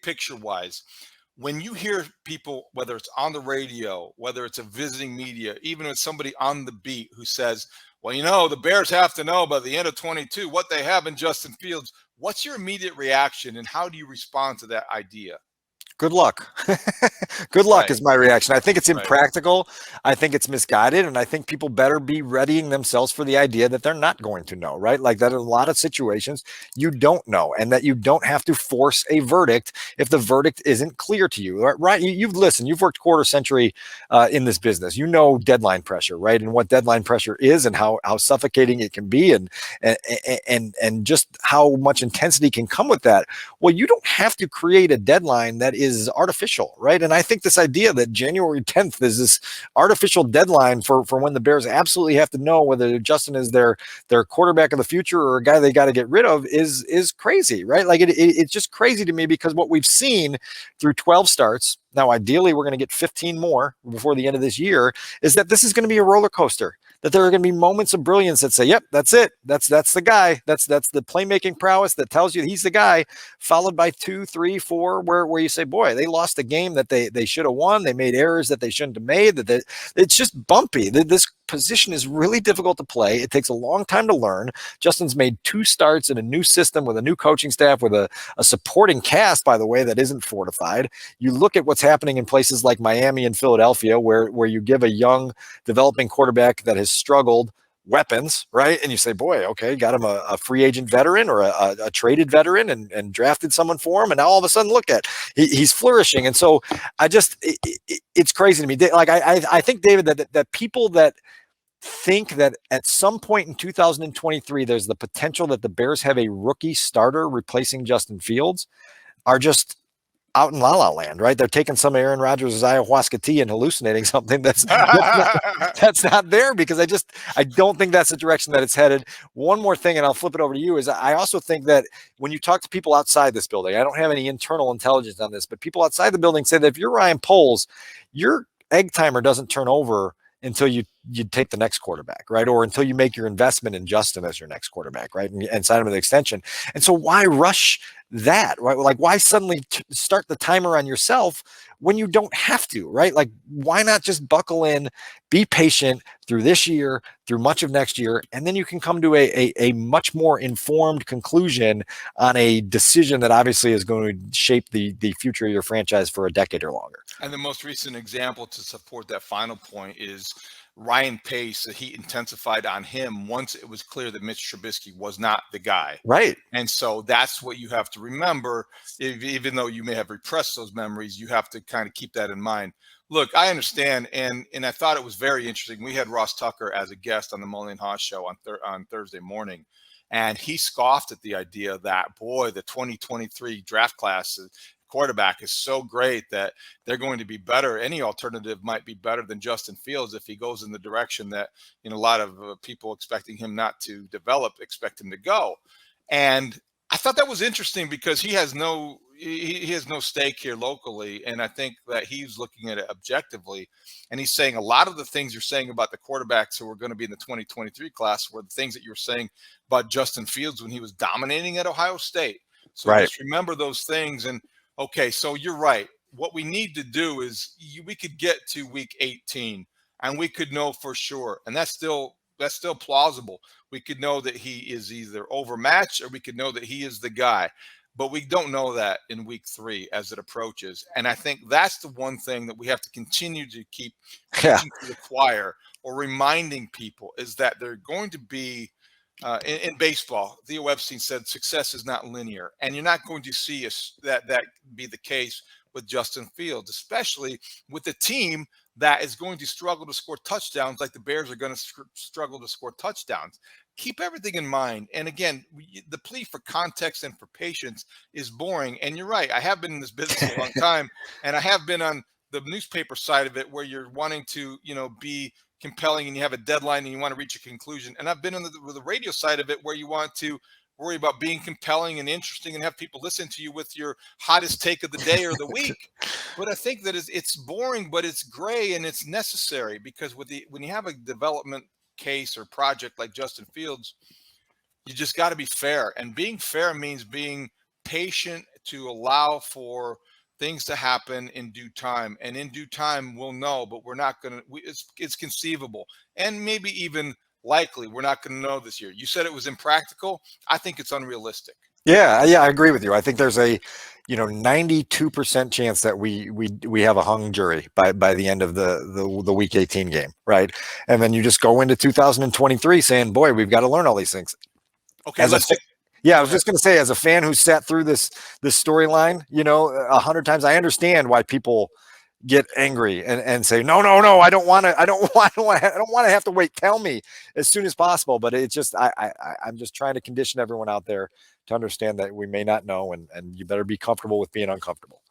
big picture wise, when you hear people, whether it's on the radio, whether it's a visiting media, even if it's somebody on the beat who says, well, the Bears have to know by the end of 22 what they have in Justin Fields, what's your immediate reaction and how do you respond to that idea? Good luck. Good luck Right, is my reaction. I think it's right. impractical. I think it's misguided. And I think people better be readying themselves for the idea that they're not going to know, right? Like that in a lot of situations, you don't know, and that you don't have to force a verdict if the verdict isn't clear to you, right? You've listened, you've worked quarter century in this business. You know deadline pressure, right? And what deadline pressure is and how suffocating it can be and just how much intensity can come with that. Well, you don't have to create a deadline that is artificial, right? And I think this idea that January 10th is this artificial deadline for when the Bears absolutely have to know whether Justin is their quarterback of the future or a guy they got to get rid of is crazy, right? Like it's just crazy to me because what we've seen through 12 starts, now ideally we're going to get 15 more before the end of this year, is that this is going to be a roller coaster. That there are going to be moments of brilliance that say, yep, that's it. That's the guy. That's the playmaking prowess that tells you he's the guy, followed by 2, 3, 4, where you say, boy, they lost a game that they should have won. They made errors that they shouldn't have made. It's just bumpy. This position is really difficult to play. It takes a long time to learn. Justin's made 2 starts in a new system with a new coaching staff, with a supporting cast, by the way, that isn't fortified. You look at what's happening in places like Miami and Philadelphia, where you give a young developing quarterback that has struggled weapons, right? And you say, boy, okay, got him a free agent veteran or a traded veteran and drafted someone for him. And now all of a sudden, look at he's flourishing. And so it's crazy to me. Like I think, David, that people that think that at some point in 2023, there's the potential that the Bears have a rookie starter replacing Justin Fields are just out in La La Land, right? They're taking some of Aaron Rodgers' ayahuasca tea and hallucinating something that's not there, because I don't think that's the direction that it's headed. One more thing, and I'll flip it over to you, is I also think that when you talk to people outside this building, I don't have any internal intelligence on this, but people outside the building say that if you're Ryan Poles, your egg timer doesn't turn over until you take the next quarterback, right? Or until you make your investment in Justin as your next quarterback, right? And sign him with an extension. And so why rush that, right? Like, why suddenly start the timer on yourself when you don't have to, right? Like, why not just buckle in, be patient through this year, through much of next year, and then you can come to a much more informed conclusion on a decision that obviously is going to shape the future of your franchise for a decade or longer. And the most recent example to support that final point is Ryan Pace. The heat intensified on him once it was clear that Mitch Trubisky was not the guy. Right. And so that's what you have to remember. Even though you may have repressed those memories, you have to kind of keep that in mind. Look, I understand, and I thought it was very interesting. We had Ross Tucker as a guest on the Mully and Haugh show on Thursday morning, and he scoffed at the idea that, boy, the 2023 draft class quarterback is so great that they're going to be better. Any alternative might be better than Justin Fields if he goes in the direction that a lot of people expecting him not to develop expect him to go. And I thought that was interesting because he has no stake here locally, and I think that he's looking at it objectively, and he's saying a lot of the things you're saying about the quarterbacks who are going to be in the 2023 class were the things that you were saying about Justin Fields when he was dominating at Ohio State. So right. Just remember those things. And okay, so you're right. What we need to do is we could get to week 18 and we could know for sure, and that's still plausible. We could know that he is either overmatched or we could know that he is the guy. But we don't know that in week 3 as it approaches. And I think that's the one thing that we have to continue to keep preaching to the choir or reminding people is that they're going to be in baseball. Theo Epstein said success is not linear, and you're not going to see that be the case with Justin Fields, especially with a team that is going to struggle to score touchdowns like the Bears are going to struggle to score touchdowns. Keep everything in mind. And again, the plea for context and for patience is boring. And you're right. I have been in this business a long time, and I have been on the newspaper side of it where you're wanting to, be compelling and you have a deadline and you want to reach a conclusion. And I've been on the radio side of it where you want to worry about being compelling and interesting and have people listen to you with your hottest take of the day or the week. But I think that it's boring, but it's gray and it's necessary because when you have a development case or project like Justin Fields, you just got to be fair. And being fair means being patient, to allow for things to happen in due time, and in due time we'll know, but we're not going to, it's conceivable and maybe even likely we're not going to know this year. You said it was impractical. I think it's unrealistic. Yeah, I agree with you. I think there's a 92% chance that we have a hung jury by the end of the week 18 game, right? And then you just go into 2023 saying, boy, we've got to learn all these things. Okay, let's see. Yeah, I was just going to say, as a fan who sat through this storyline, 100 times, I understand why people get angry and say, no, I don't want to have to wait. Tell me as soon as possible. But it's just, I'm just trying to condition everyone out there to understand that we may not know, and you better be comfortable with being uncomfortable.